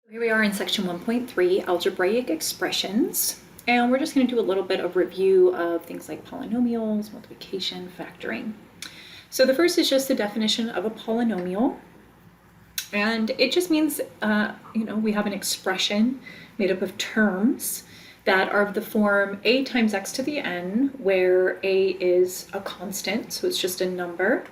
Here we are in section 1.3, algebraic expressions, and we're just going to do a little bit of review of things like polynomials, multiplication, factoring. So the first is just the definition of a polynomial, and it just means, we have an expression made up of terms that are of the form a times x to the n, where a is a constant, so it's just a number,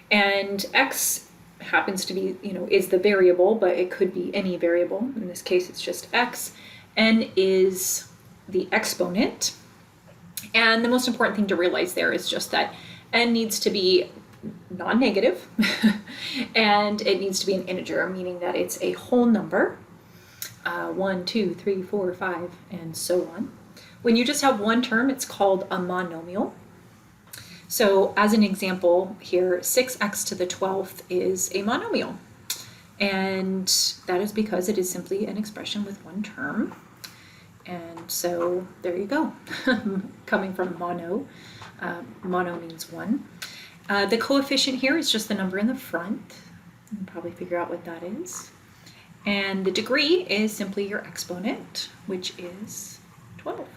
and x happens to be, is the variable, but it could be any variable. In this case, it's just x. N is the exponent. And the most important thing to realize there is just that n needs to be non-negative and it needs to be an integer, meaning that it's a whole number, 1, 2, 3, 4, 5, and so on. When you just have one term, it's called a monomial. So as an example here, 6x to the 12th is a monomial. And that is because it is simply an expression with one term. And so there you go. Coming from mono, mono means one. The coefficient here is just the number in the front. You can probably figure out what that is. And the degree is simply your exponent, which is 12.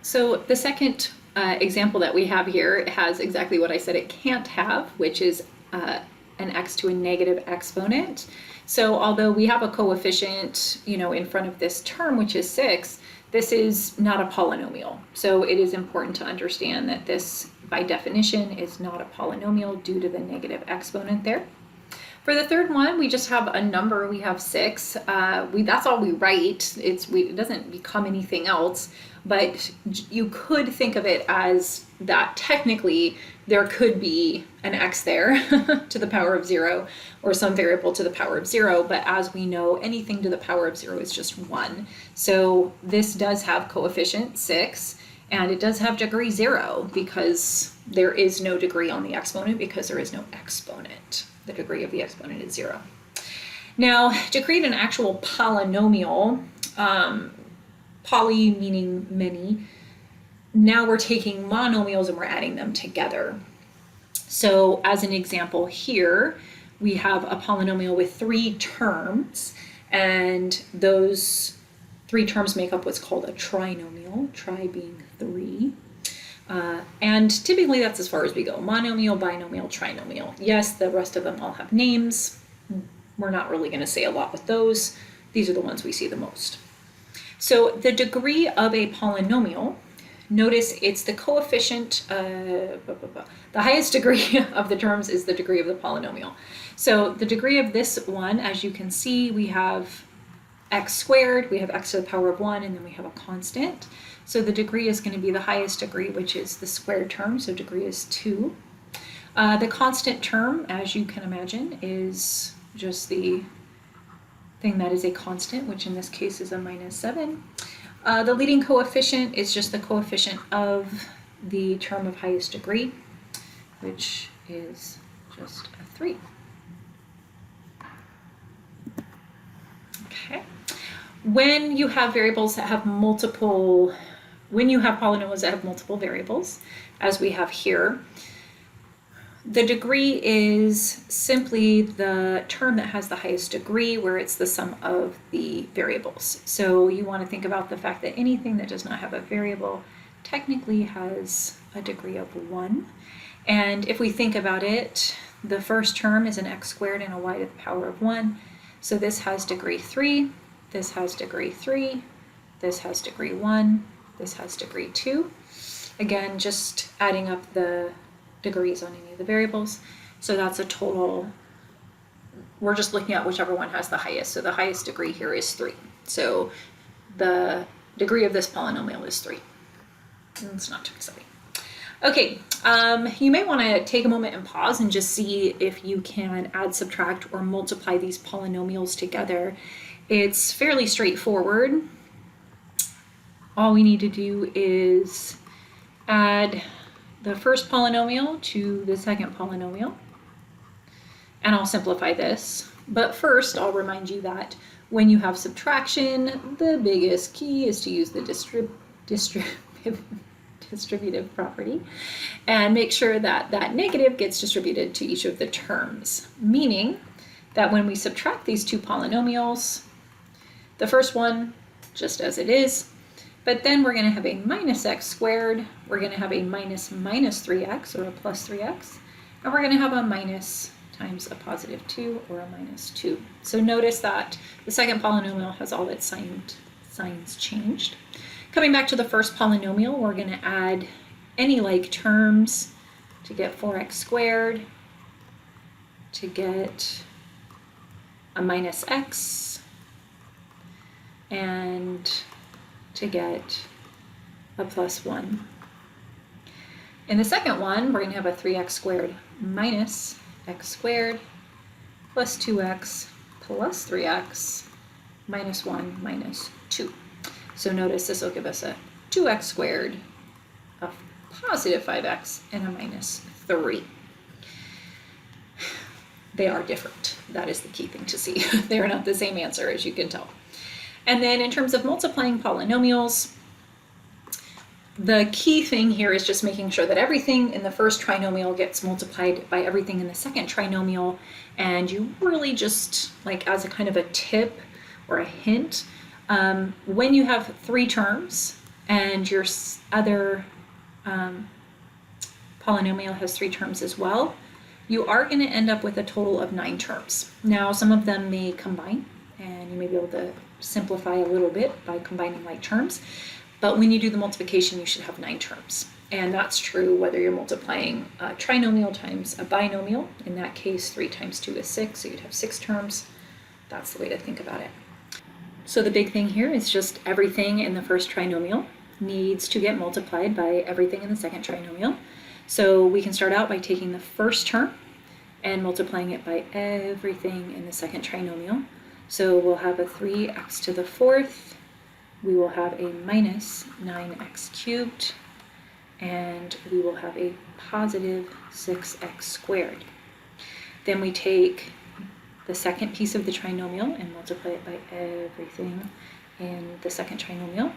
So the second example that we have here has exactly what I said it can't have, which is an x to a negative exponent. So although we have a coefficient, in front of this term, which is 6, this is not a polynomial. So it is important to understand that this, by definition, is not a polynomial due to the negative exponent there. For the third one, we just have a number. We have 6. That's all we write. It doesn't become anything else. But you could think of it as that technically there could be an x there to the power of 0 or some variable to the power of 0. But as we know, anything to the power of 0 is just 1. So this does have coefficient 6. And it does have degree 0 because there is no degree on the exponent because there is no exponent. The degree of the exponent is 0. Now, to create an actual polynomial, poly meaning many, now we're taking monomials and we're adding them together. So as an example here, we have a polynomial with 3 terms, and those 3 terms make up what's called a trinomial, tri being 3. And typically that's as far as we go. Monomial, binomial, trinomial. Yes, the rest of them all have names. We're not really going to say a lot with those. These are the ones we see the most. So the degree of a polynomial, notice it's the coefficient, the highest degree of the terms is the degree of the polynomial. So the degree of this one, as you can see, we have x squared, we have x to the power of 1, and then we have a constant. So the degree is going to be the highest degree, which is the squared term, so degree is 2. The constant term, as you can imagine, is just the thing that is a constant, which in this case is a -7. The leading coefficient is just the coefficient of the term of highest degree, which is just a 3. Okay. When you have variables that have multiple, when you have polynomials that have multiple variables, as we have here, the degree is simply the term that has the highest degree, where it's the sum of the variables. So you want to think about the fact that anything that does not have a variable technically has a degree of 1. And if we think about it, the first term is an x squared and a y to the power of 1. So this has degree 3, this has degree 3, this has degree 1, this has degree 2. Again, just adding up the degrees on any of the variables. So that's a total, we're just looking at whichever one has the highest. So the highest degree here is 3. So the degree of this polynomial is 3. It's not too exciting. Okay, you may want to take a moment and pause and just see if you can add, subtract, or multiply these polynomials together. It's fairly straightforward. All we need to do is add the first polynomial to the second polynomial, and I'll simplify this. But first, I'll remind you that when you have subtraction, the biggest key is to use the distributive property and make sure that that negative gets distributed to each of the terms, meaning that when we subtract these two polynomials, the first one, just as it is, but then we're going to have a minus x squared, we're going to have a minus 3x or a plus 3x, and we're going to have a minus times a positive 2 or a minus 2. So notice that the second polynomial has all its signs changed. Coming back to the first polynomial, we're going to add any like terms to get 4x squared, to get a minus x, and to get a plus 1. In the second one, we're going to have a 3x squared minus x squared plus 2x plus 3x minus 1 minus 2. So notice this will give us a 2x squared, a positive 5x, and a minus 3. They are different. That is the key thing to see. They are not the same answer, as you can tell. And then in terms of multiplying polynomials, the key thing here is just making sure that everything in the first trinomial gets multiplied by everything in the second trinomial. And you really just, like as a kind of a tip or a hint, when you have 3 terms and your other polynomial has 3 terms as well, you are going to end up with a total of 9 terms. Now, some of them may combine, and you may be able to simplify a little bit by combining like terms, but when you do the multiplication, you should have 9 terms. And that's true whether you're multiplying a trinomial times a binomial. In that case, 3 times 2 is 6, so you'd have 6 terms. That's the way to think about it. So the big thing here is just everything in the first trinomial needs to get multiplied by everything in the second trinomial. So we can start out by taking the first term and multiplying it by everything in the second trinomial. So we'll have a 3x to the 4th, we will have a minus 9x cubed, and we will have a positive 6x squared. Then we take the second piece of the trinomial and multiply it by everything in the second trinomial.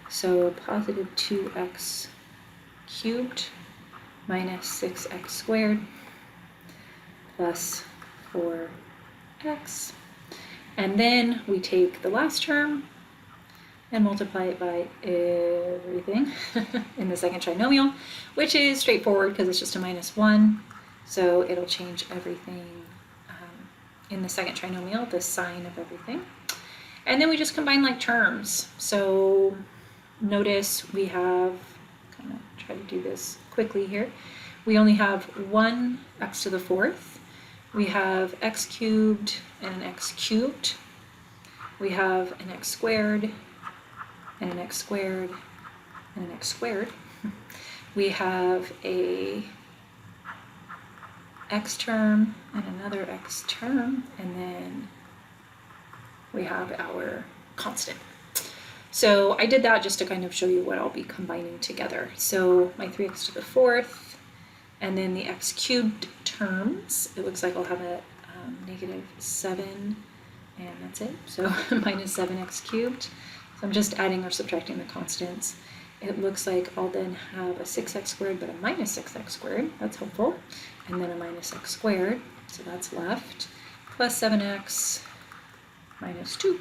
So positive 2x cubed minus 6x squared plus 4x. And then we take the last term and multiply it by everything in the second trinomial, which is straightforward because it's just a minus 1. So it'll change everything in the second trinomial, the sign of everything. And then we just combine like terms. So notice we have, kind of try to do this quickly here. We only have one x to the 4th. We have x cubed and an x cubed. We have an x squared and an x squared and an x squared. We have a x term and another x term, and then we have our constant. So I did that just to kind of show you what I'll be combining together. So my 3x to the 4th, and then the x cubed terms, it looks like I'll have a negative 7, and that's it. So minus 7x cubed. So I'm just adding or subtracting the constants. It looks like I'll then have a 6x squared, but a minus 6x squared. That's helpful. And then a minus x squared, so that's left, plus 7x minus 2.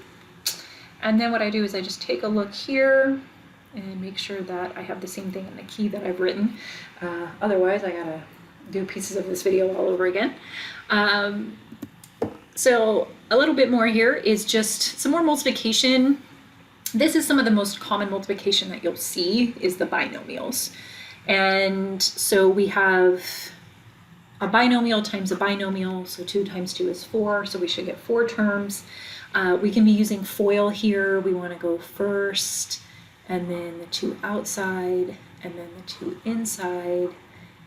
And then what I do is I just take a look here and make sure that I have the same thing in the key that I've written. Otherwise, I gotta do pieces of this video all over again. So a little bit more here is just some more multiplication. This is some of the most common multiplication that you'll see is the binomials. And so we have a binomial times a binomial, so 2 times 2 is 4, so we should get 4 terms. We can be using FOIL here. We want to go first, and then the 2 outside, and then the 2 inside,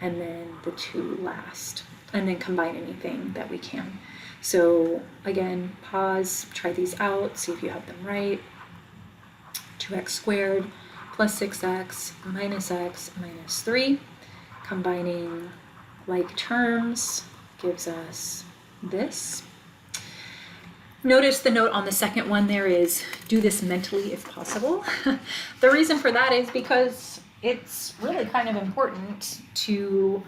and then the 2 last, and then combine anything that we can. So again, pause, try these out, see if you have them right. 2x squared plus 6x minus x minus 3. Combining like terms gives us this. Notice the note on the second one there is do this mentally if possible. The reason for that is because it's really kind of important to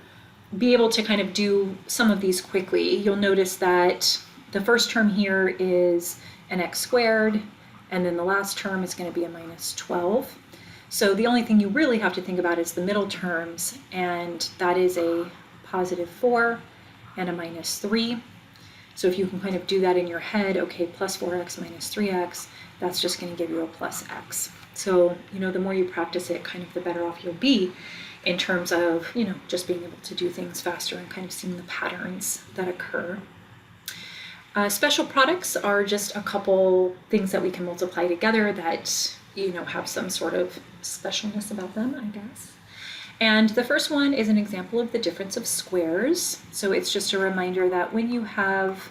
be able to kind of do some of these quickly. You'll notice that The first term here is an x squared, and then the last term is going to be a minus 12. So the only thing you really have to think about is the middle terms, and that is a positive 4 and a minus 3. So if you can kind of do that in your head, okay, plus 4x minus 3x, that's just going to give you a plus x. So, the more you practice it, kind of the better off you'll be in terms of, just being able to do things faster and kind of seeing the patterns that occur. Special products are just a couple things that we can multiply together that, have some sort of specialness about them, I guess. And the first one is an example of the difference of squares. So it's just a reminder that when you have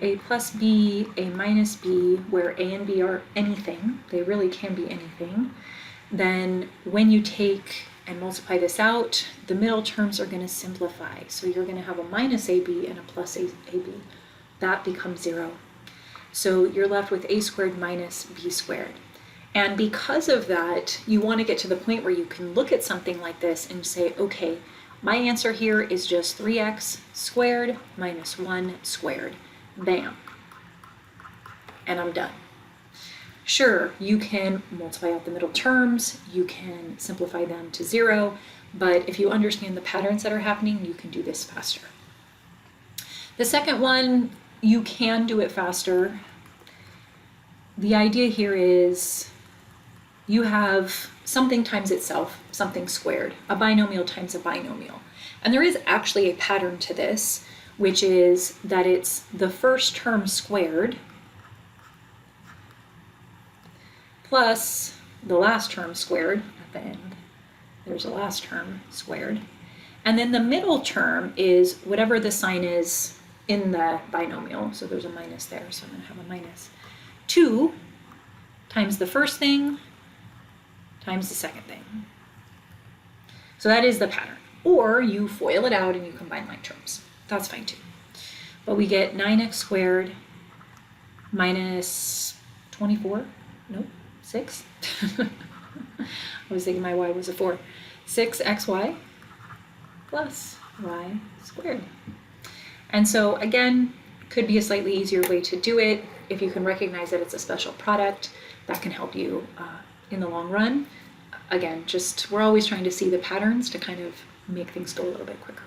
a plus b, a minus b, where a and b are anything, they really can be anything, then when you take and multiply this out, the middle terms are going to simplify. So you're going to have a minus ab and a plus ab. That becomes 0. So you're left with a squared minus b squared. And because of that, you want to get to the point where you can look at something like this and say, okay, my answer here is just 3x squared minus 1 squared. Bam. And I'm done. Sure, you can multiply out the middle terms, you can simplify them to 0, but if you understand the patterns that are happening, you can do this faster. The second one, you can do it faster. The idea here is you have something times itself, something squared, a binomial times a binomial. And there is actually a pattern to this, which is that it's the first term squared plus the last term squared at the end. There's a last term squared. And then the middle term is whatever the sign is in the binomial. So there's a minus there, so I'm going to have a minus 2 times the first thing times the second thing. So that is the pattern. Or you FOIL it out and you combine like terms. That's fine too. But we get 9x squared minus 24. Nope, 6. I was thinking my y was a 4. 6xy plus y squared. And so again, could be a slightly easier way to do it. If you can recognize that it's a special product, that can help you in the long run. Again, we're always trying to see the patterns to kind of make things go a little bit quicker.